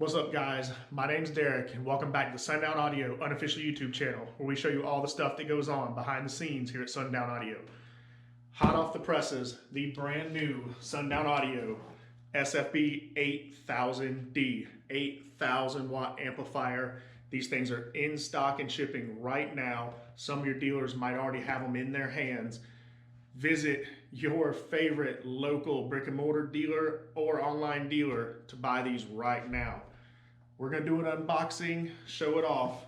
What's up, guys? My name's Derek, and welcome back to the Sundown Audio unofficial YouTube channel, where we show you all the stuff that goes on behind the scenes here at Sundown Audio. Hot off the presses, the brand new Sundown Audio SFB-8000D 8,000 watt amplifier. These things are in stock and shipping right now. Some of your dealers might already have them in their hands. Visit your favorite local brick and mortar dealer or online dealer to buy these right now. We're gonna do an unboxing, show it off.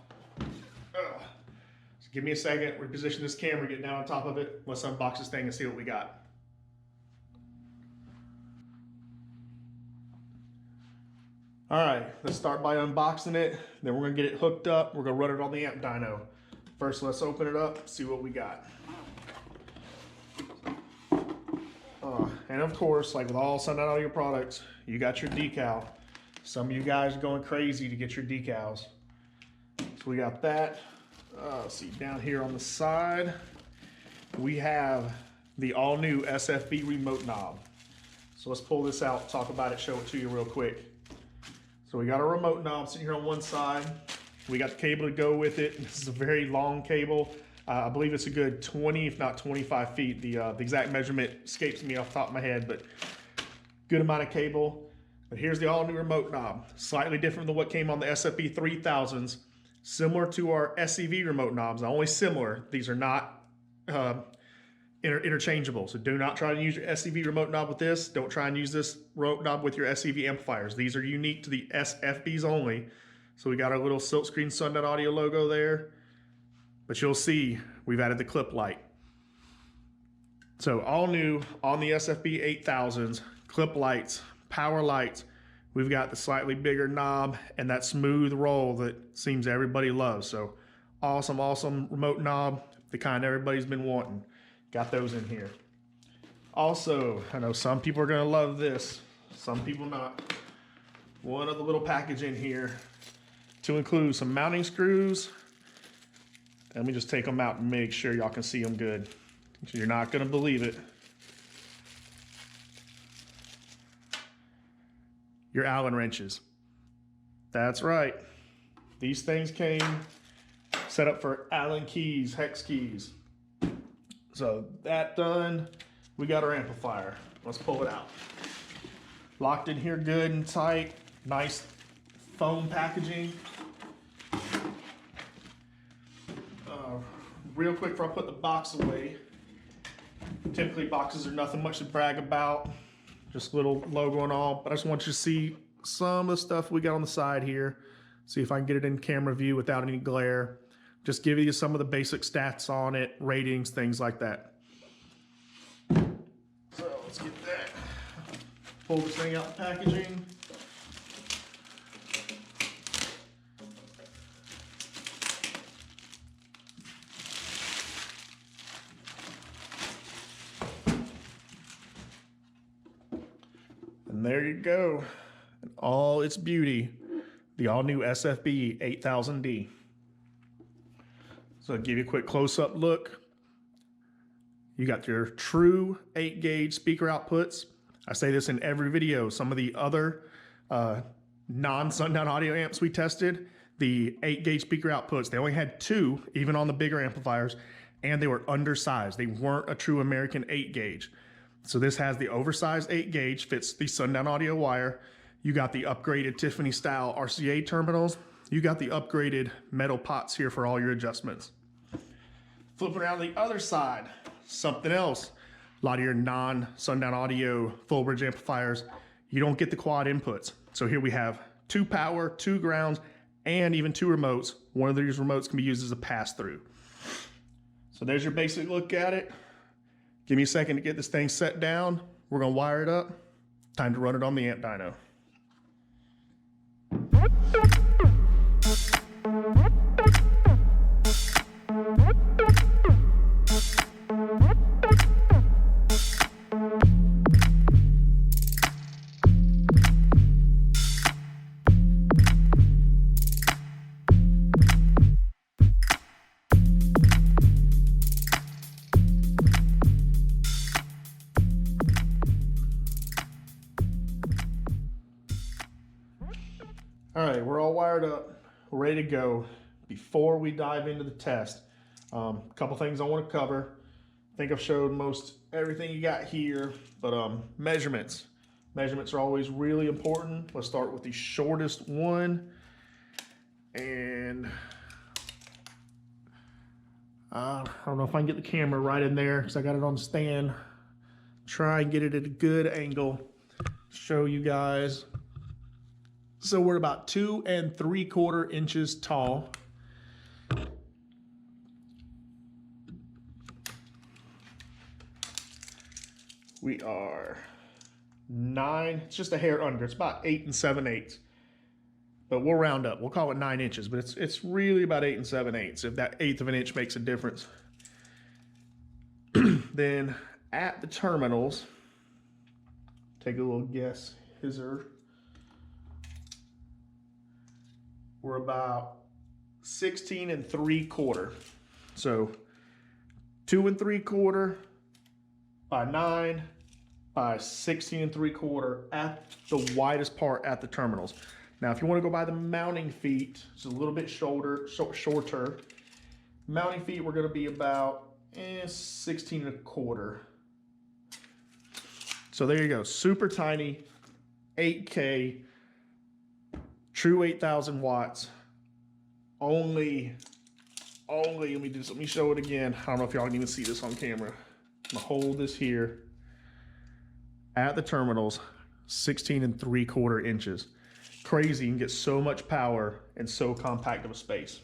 So give me a second, reposition this camera, get down on top of it. Let's unbox this thing and see what we got. All right, let's start by unboxing it. Then we're gonna get it hooked up. We're gonna run it on the amp dyno. First, let's open it up, see what we got. And of course, like with all Sundown Audio products, you got your decal. Some of you guys are going crazy to get your decals. So we got that. Let's see, down here on the side, we have the all new SFB remote knob. So let's pull this out, talk about it, show it to you real quick. So we got a remote knob sitting here on one side. We got the cable to go with it. This is a very long cable. I believe it's a good 20, if not 25 feet. The exact measurement escapes me off the top of my head, but good amount of cable. But here's the all new remote knob. Slightly different than what came on the SFB-3000s. Similar to our SCV remote knobs, only similar. These are not interchangeable. So do not try to use your SCV remote knob with this. Don't try and use this remote knob with your SCV amplifiers. These are unique to the SFBs only. So we got our little silkscreen Sundown Audio logo there. But you'll see we've added the clip light. So all new on the SFB-8000s, clip lights, power lights. We've got the slightly bigger knob and that smooth roll that seems everybody loves. So awesome, awesome remote knob, the kind everybody's been wanting. Got those in here. Also, I know some people are gonna love this, some people not. One other little package in here to include some mounting screws. Let me just take them out and make sure y'all can see them good. You're not gonna believe it. Your Allen wrenches. That's right. These things came set up for Allen keys, hex keys. So that done, we got our amplifier. Let's pull it out. Locked in here good and tight. Nice foam packaging. Real quick before I put the box away, typically boxes are nothing much to brag about, just a little logo and all, but I just want you to see some of the stuff we got on the side here. See if I can get it in camera view without any glare. Just give you some of the basic stats on it, ratings, things like that. So let's get that. Pull this thing out the packaging. And there you go, in all its beauty, the all new SFB-8000D. So I'll give you a quick close-up look. You got your true 8-gauge speaker outputs. I say this in every video. Some of the other non-Sundown Audio amps we tested, the 8-gauge speaker outputs, they only had 2, even on the bigger amplifiers, and they were undersized. They weren't a true American 8-gauge. So this has the oversized 8-gauge, fits the Sundown Audio wire. You got the upgraded Tiffany style RCA terminals. You got the upgraded metal pots here for all your adjustments. Flipping around the other side, something else. A lot of your non-Sundown Audio full bridge amplifiers, you don't get the quad inputs. So here we have 2 power, 2 grounds, and even 2 remotes. One of these remotes can be used as a pass-through. So there's your basic look at it. Give me a second to get this thing set down. We're gonna wire it up. Time to run it on the amp dyno. wired up, ready to go. Before we dive into the test, a couple things I want to cover. I think I've showed most everything you got here, but measurements. Measurements are always really important. Let's start with the shortest one. And I don't know if I can get the camera right in there because I got it on the stand. Try and get it at a good angle. Show you guys. So we're about 2 3/4 inches tall. We are 9, it's just a hair under. It's about 8 7/8. But we'll round up. We'll call it 9 inches, but it's really about 8 7/8. If that 1/8 of an inch makes a difference. Then at the terminals, take a little guess. We're about 16 3/4. So 2 3/4 by 9 by 16 3/4 at the widest part at the terminals. Now, if you want to go by the mounting feet, it's a little bit shorter. Mounting feet, we're going to be about 16 1/4. So there you go, super tiny, 8K, true 8,000 watts. Only, let me show it again. I don't know if y'all can even see this on camera. I'm gonna hold this here. At the terminals, 16 3/4 inches. Crazy, you can get so much power in so compact of a space.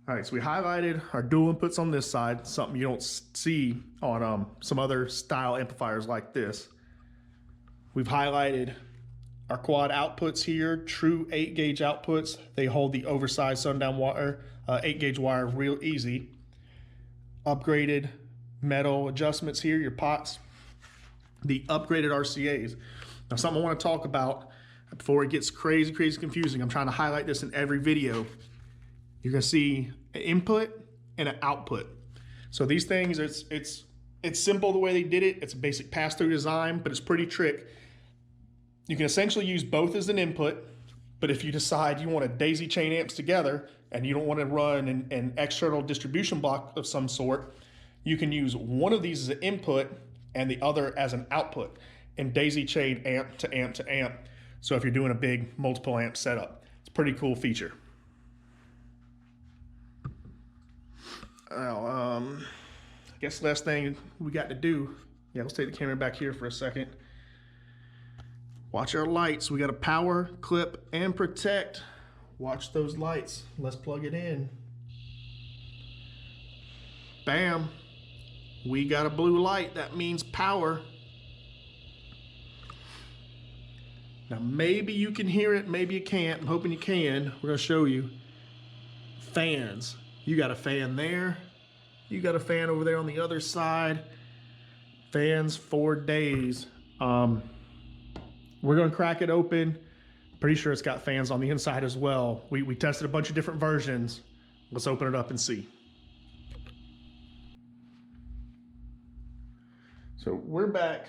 All right, so we highlighted our dual inputs on this side, something you don't see on some other style amplifiers like this. We've highlighted our quad outputs here, true 8-gauge outputs. They hold the oversized Sundown wire, 8-gauge wire real easy. Upgraded metal adjustments here, your pots. The upgraded RCAs. Now, something I want to talk about before it gets crazy confusing. I'm trying to highlight this in every video. You're gonna see an input and an output. So these things, it's simple the way they did it. It's a basic pass-through design, but it's pretty trick. You can essentially use both as an input, but if you decide you want to daisy chain amps together and you don't want to run an external distribution block of some sort, you can use one of these as an input and the other as an output and daisy chain amp to amp to amp. So if you're doing a big multiple amp setup, it's a pretty cool feature. Now, I guess the last thing we got to do, let's take the camera back here for a second. Watch our lights. We got to power, clip, and protect. Watch those lights. Let's plug it in. Bam. We got a blue light. That means power. Now, maybe you can hear it, maybe you can't. I'm hoping you can. We're going to show you. Fans. You got a fan there. You got a fan over there on the other side. Fans for days. We're going to crack it open. Pretty sure it's got fans on the inside as well. We tested a bunch of different versions. Let's open it up and see. So we're back.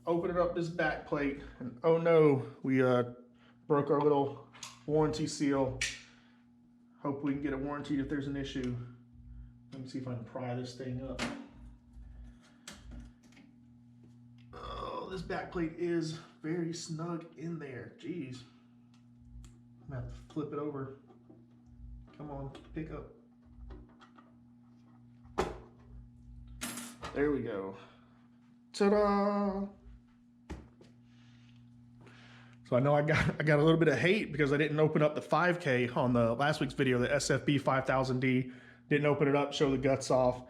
Opening up this back plate. And oh no, we broke our little warranty seal. Hope we can get it warranted if there's an issue. Let me see if I can pry this thing up. Oh, this back plate is very snug in there. Jeez. I'm gonna have to flip it over. Come on, pick up. There we go. Ta-da! So I know I got a little bit of hate because I didn't open up the 5K on the last week's video, the SFB-8000D. Didn't open it up, show the guts off.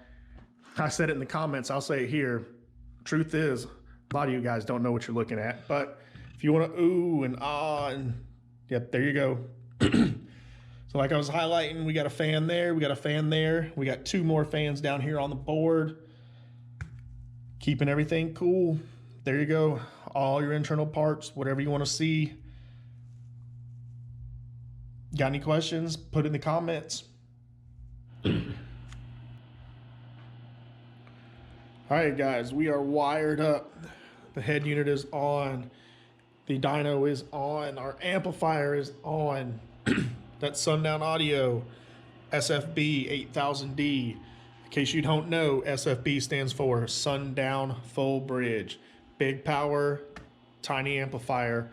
I said it in the comments, I'll say it here. Truth is, a lot of you guys don't know what you're looking at, but if you want to ooh and ah, and yep, there you go. So like I was highlighting, we got a fan there, we got a fan there. We got 2 more fans down here on the board. Keeping everything cool. There you go. All your internal parts, whatever you want to see. Got any questions? Put in the comments. All right, guys, we are wired up. The head unit is on. The dyno is on. Our amplifier is on. That's Sundown Audio, SFB-8000D. In case you don't know, SFB stands for Sundown Full Bridge. Big power, tiny amplifier.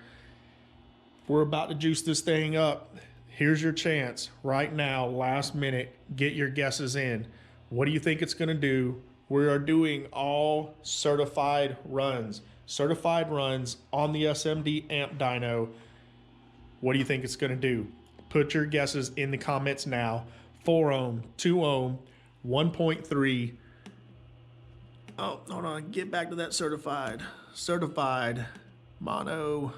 We're about to juice this thing up. Here's your chance right now, last minute. Get your guesses in. What do you think it's gonna do? We are doing all certified runs. Certified runs on the SMD amp dyno. What do you think it's gonna do? Put your guesses in the comments now. 4 ohm, 2 ohm, 1.3. Oh, hold on, get back to that certified. Certified, mono,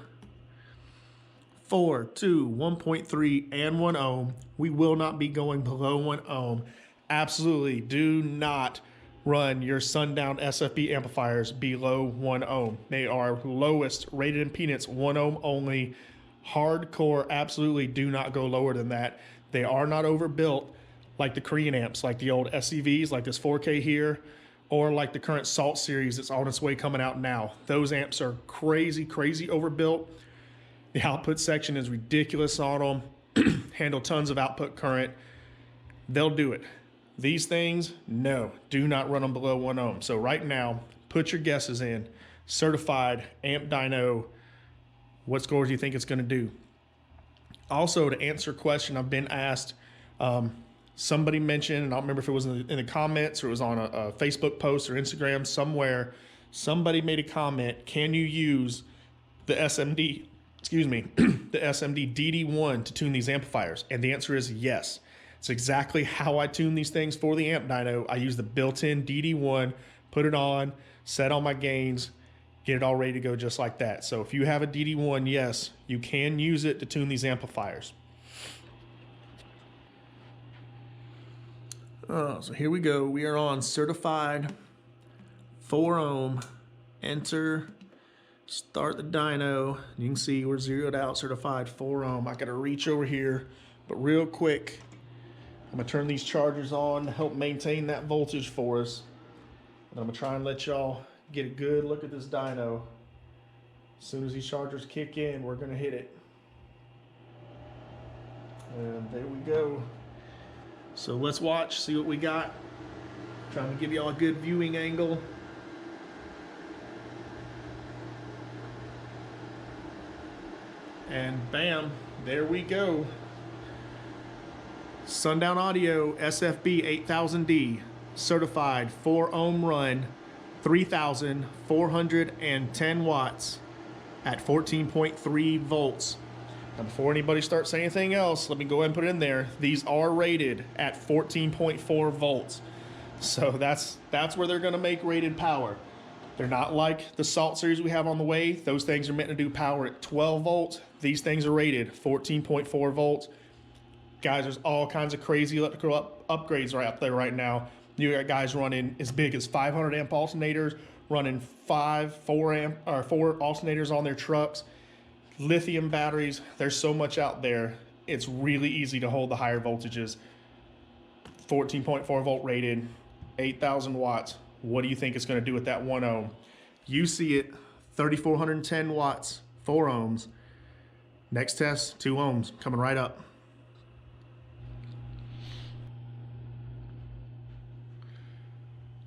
4, 2, 1.3, and 1 ohm. We will not be going below 1 ohm. Absolutely do not run your Sundown SFB amplifiers below 1 ohm. They are lowest rated impedance, 1 ohm only. Hardcore, absolutely do not go lower than that. They are not overbuilt like the Korean amps, like the old SEVs, like this 4K here, or like the current Salt series that's on its way coming out now. Those amps are crazy, crazy overbuilt. The output section is ridiculous on them. Handle tons of output current. They'll do it. These things, no, do not run them below 1 ohm. So right now, put your guesses in. Certified amp dyno. What scores do you think it's going to do? Also, to answer a question I've been asked, somebody mentioned, and I don't remember if it was in the comments or it was on a Facebook post or Instagram somewhere, somebody made a comment, can you use the SMD, excuse me, the SMD DD1 to tune these amplifiers? And the answer is yes. It's exactly how I tune these things for the amp dyno. I use the built-in DD1, put it on, set all my gains, get it all ready to go just like that. So if you have a DD1, yes, you can use it to tune these amplifiers. So here we go. We are on certified 4 ohm. Enter, start the dyno. You can see we're zeroed out, certified 4 ohm. I gotta reach over here, but real quick, I'm gonna turn these chargers on to help maintain that voltage for us. And I'm gonna try and let y'all get a good look at this dyno. As soon as these chargers kick in, we're gonna hit it. And there we go. So let's watch, see what we got. Trying to give y'all a good viewing angle. And bam, there we go. Sundown Audio SFB-8000D, certified 4 ohm run, 3,410 watts at 14.3 volts. Now before anybody starts saying anything else, let me go ahead and put it in there. These are rated at 14.4 volts. So that's where they're gonna make rated power. They're not like the Salt series we have on the way. Those things are meant to do power at 12 volts. These things are rated 14.4 volts. Guys, there's all kinds of crazy electrical upgrades right up there right now. You got guys running as big as 500 amp alternators, running 4 alternators on their trucks, lithium batteries. There's so much out there. It's really easy to hold the higher voltages. 14.4 volt rated, 8,000 watts. What do you think it's going to do with that 1 ohm? You see it, 3,410 watts, 4 ohms. Next test, 2 ohms, coming right up.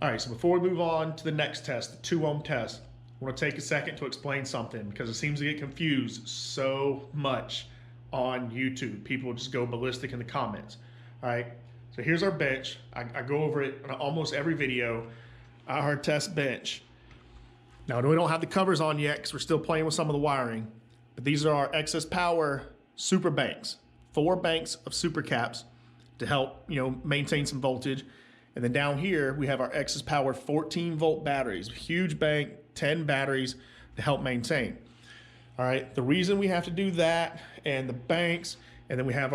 All right, so before we move on to the next test, the 2 ohm test, I want to take a second to explain something because it seems to get confused so much on YouTube. People just go ballistic in the comments. All right, so here's our bench. I go over it on almost every video. Our test bench. Now, we don't have the covers on yet because we're still playing with some of the wiring, but these are our excess power super banks. 4 banks of super caps to help, maintain some voltage. And then down here, we have our excess power 14 volt batteries, huge bank, 10 batteries to help maintain. All right, the reason we have to do that and the banks, and then we have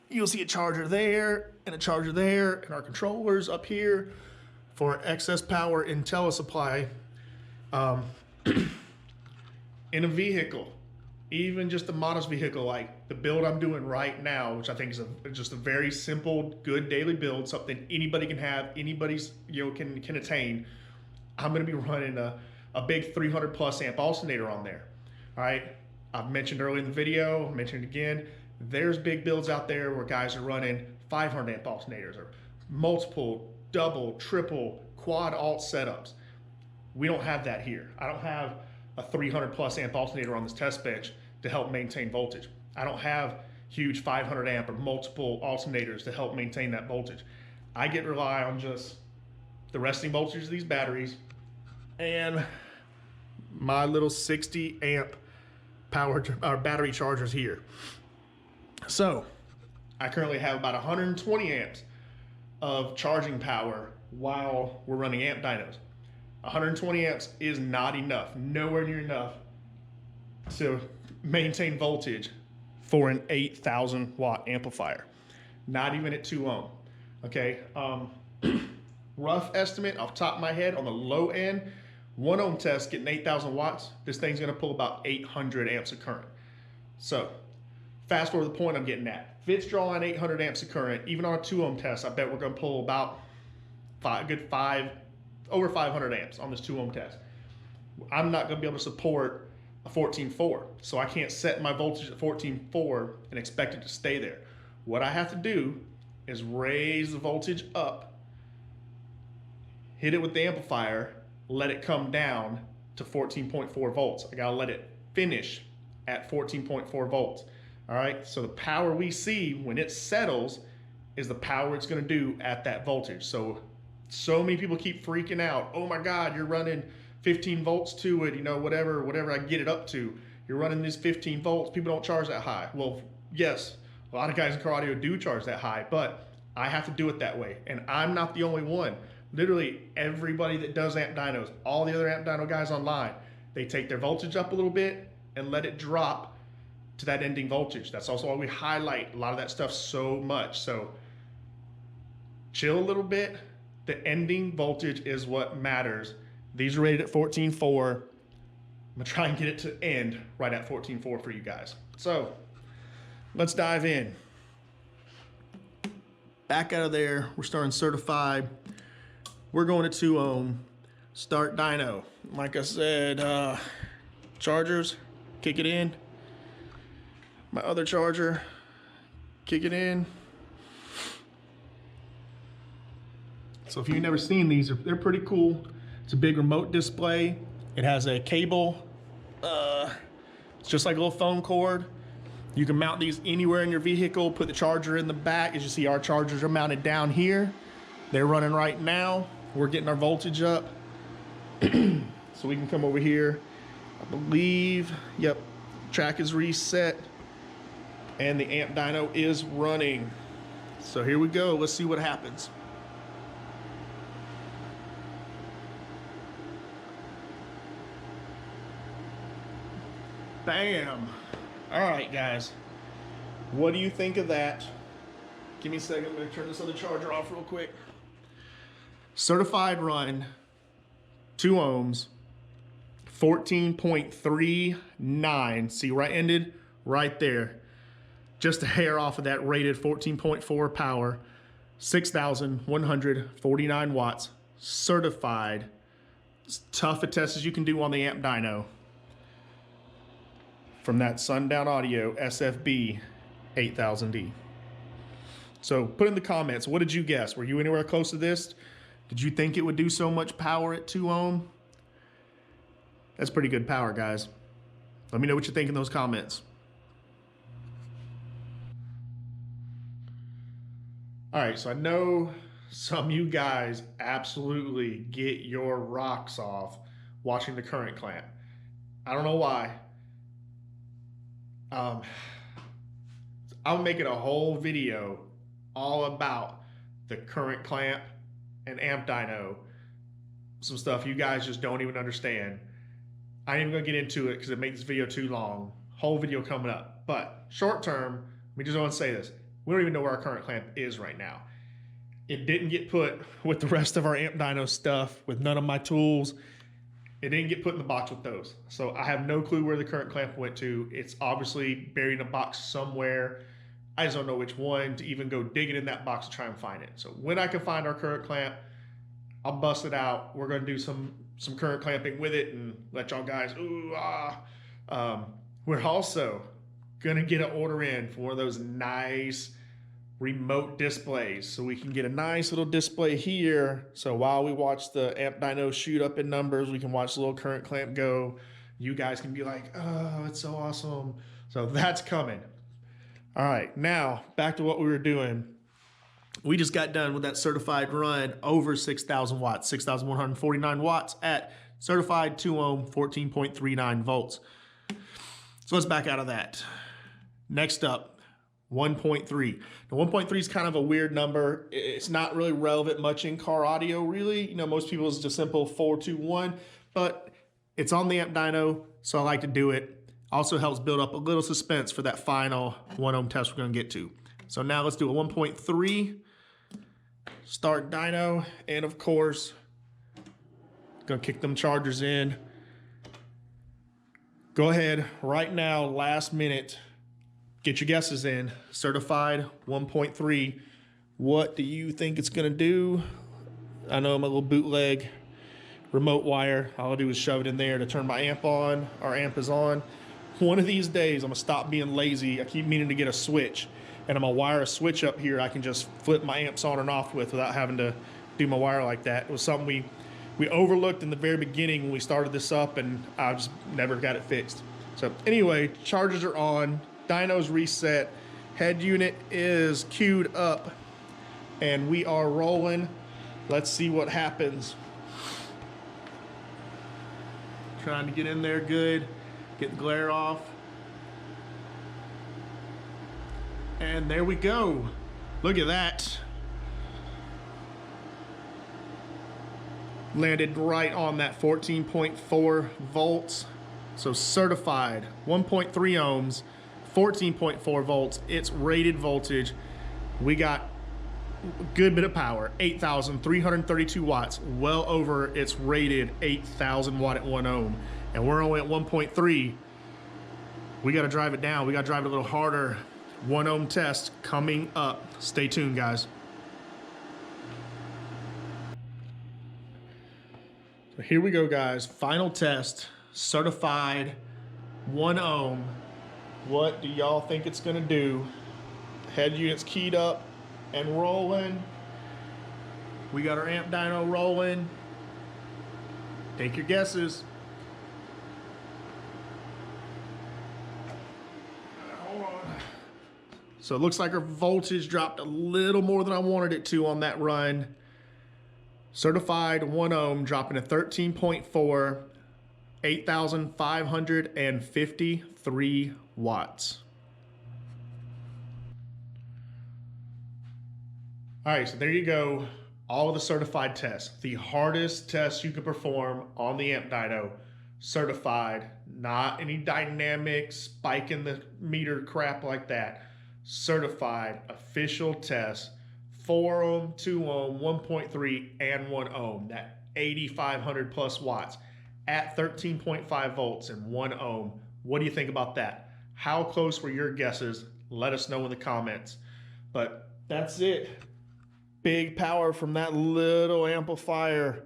you'll see a charger there and a charger there and our controllers up here for excess power IntelliSupply in a vehicle, even just a modest vehicle like the build I'm doing right now, which I think is just a very simple, good daily build, something anybody can have, anybody's can attain. I'm going to be running a big 300 plus amp alternator on there. All right, I've mentioned earlier in the video, mentioned again, there's big builds out there where guys are running 500 amp alternators or multiple, double, triple, quad alt setups. We don't have that here. I don't have a 300 plus amp alternator on this test bench to help maintain voltage. I don't have huge 500 amp or multiple alternators to help maintain that voltage. I get rely on just the resting voltage of these batteries and my little 60 amp power or battery chargers here. So I currently have about 120 amps of charging power while we're running amp dynos. 120 amps is not enough, nowhere near enough to maintain voltage for an 8,000 watt amplifier. Not even at 2 ohm, okay? Rough estimate off the top of my head on the low end, 1 ohm test getting 8,000 watts, this thing's gonna pull about 800 amps of current. So fast forward to the point I'm getting at. If it's drawing 800 amps of current, even on a 2 ohm test, I bet we're gonna pull about over 500 amps on this 2 ohm test. I'm not gonna be able to support a 14.4, so I can't set my voltage at 14.4 and expect it to stay there. What I have to do is raise the voltage up, hit it with the amplifier, let it come down to 14.4 volts. I gotta let it finish at 14.4 volts. All right, so the power we see when it settles is the power it's gonna do at that voltage. So many people keep freaking out. Oh my God, you're running 15 volts to it, you know, whatever I get it up to. You're running this 15 volts, people don't charge that high. Well, yes, a lot of guys in car audio do charge that high, but I have to do it that way. And I'm not the only one. Literally everybody that does amp dynos, all the other amp dyno guys online, they take their voltage up a little bit and let it drop to that ending voltage. That's also why we highlight a lot of that stuff so much. So chill a little bit. The ending voltage is what matters. These are rated at 14.4. I'm gonna try and get it to end right at 14.4 for you guys. So let's dive in. Back out of there, we're starting certified. We're going to 2 ohm, start dyno. Like I said, chargers, kick it in. My other charger, kick it in. So if you've never seen these, they're pretty cool. It's a big remote display. It has a cable. It's just like a little phone cord. You can mount these anywhere in your vehicle, put the charger in the back. As you see, our chargers are mounted down here. They're running right now. We're getting our voltage up. So we can come over here. I believe, yep, track is reset. And the amp dyno is running. So here we go, let's see what happens. Bam. All right, guys. What do you think of that? Give me a second, I'm gonna turn this other charger off real quick. Certified run, 2 ohms, 14.39. See where I ended? Right there. Just a hair off of that rated 14.4 power, 6,149 watts, certified. As tough a test as you can do on the amp dyno. From that Sundown Audio SFB-8000D. So put in the comments, what did you guess? Were you anywhere close to this? Did you think it would do so much power at 2 ohm? That's pretty good power, guys. Let me know what you think in those comments. All right, so I know some of you guys absolutely get your rocks off watching the current clamp. I don't know why. I'm making a whole video all about the current clamp and amp dyno. Some stuff you guys just don't even understand. I ain't even gonna get into it because it makes this video too long. Whole video coming up. But short term, we just want to say this. We don't even know where our current clamp is right now. It didn't get put with the rest of our amp dyno stuff, with none of my tools. It didn't get put in the box with those. So I have no clue where the current clamp went to. It's obviously buried in a box somewhere. I just don't know which one to even go digging in that box to try and find it. So when I can find our current clamp, I'll bust it out. We're gonna do some current clamping with it and let y'all guys We're also gonna get an order in for one of those nice remote displays, so we can get a nice little display here. So while we watch the amp dyno shoot up in numbers, we can watch the little current clamp go. You guys can be like, oh, it's so awesome. So that's coming. All right, now back to what we were doing. We just got done with that certified run over 6,000 watts, 6,149 watts at certified 2 ohm, 14.39 volts. So let's back out of that. Next up, 1.3. Now 1.3 is kind of a weird number. It's not really relevant much in car audio, really. You know, most people it's just simple 4-2-1, but it's on the amp dyno, so I like to do it. Also helps build up a little suspense for that final 1 ohm test we're gonna get to. So now let's do a 1.3. Start dyno, and of course, gonna kick them chargers in. Go ahead right now, last minute, get your guesses in. Certified 1.3. What do you think it's gonna do? I know I'm a little bootleg remote wire. All I'll do is shove it in there to turn my amp on. Our amp is on. One of these days, I'm gonna stop being lazy. I keep meaning to get a switch, and I'm gonna wire a switch up here I can just flip my amps on and off with without having to do my wire like that. It was something we overlooked in the very beginning when we started this up, and I just never got it fixed. So anyway, chargers are on, dyno's reset, head unit is queued up, and we are rolling. Let's see what happens. Trying to get in there good, get the glare off. And there we go. Look at that. Landed right on that 14.4 volts. So certified 1.3 ohms, 14.4 volts. It's rated voltage. We got a good bit of power, 8,332 watts, well over its rated 8,000 watt at 1 ohm. And we're only at 1.3. We gotta drive it down. We gotta drive it a little harder. 1 ohm test coming up. Stay tuned, guys. So here we go, guys. Final test, certified 1 ohm. What do y'all think it's gonna do? Head unit's keyed up and rolling. We got our amp dyno rolling. Take your guesses. Hold on. So it looks like our voltage dropped a little more than I wanted it to on that run. Certified 1 ohm dropping to 13.4, 8,553 watts. All right, so there you go. All of the certified tests. The hardest test you could perform on the amp dyno. Certified, not any dynamic spike in the meter crap like that. Certified, official test. 4 ohm, 2 ohm, 1.3, and 1 ohm. That 8,500 plus watts at 13.5 volts and 1 ohm. What do you think about that? How close were your guesses? Let us know in the comments. But that's it. Big power from that little amplifier.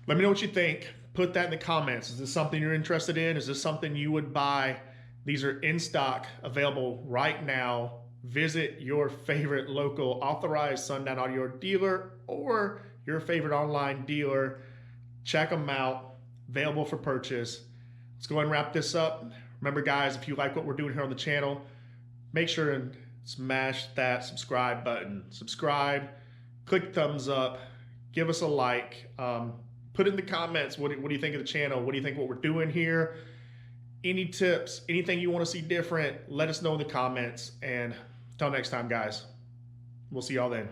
Let me know what you think. Put that in the comments. Is this something you're interested in? Is this something you would buy? These are in stock, available right now. Visit your favorite local authorized Sundown audio dealer or your favorite online dealer. Check them out. Available for purchase. Let's go ahead and wrap this up. Remember, guys, if you like what we're doing here on the channel, make sure and smash that subscribe button. Subscribe, click thumbs up, give us a like. Put in the comments, what do you think of the channel? What do you think what we're doing here? Any tips, anything you want to see different, let us know in the comments. And until next time, guys, we'll see y'all then.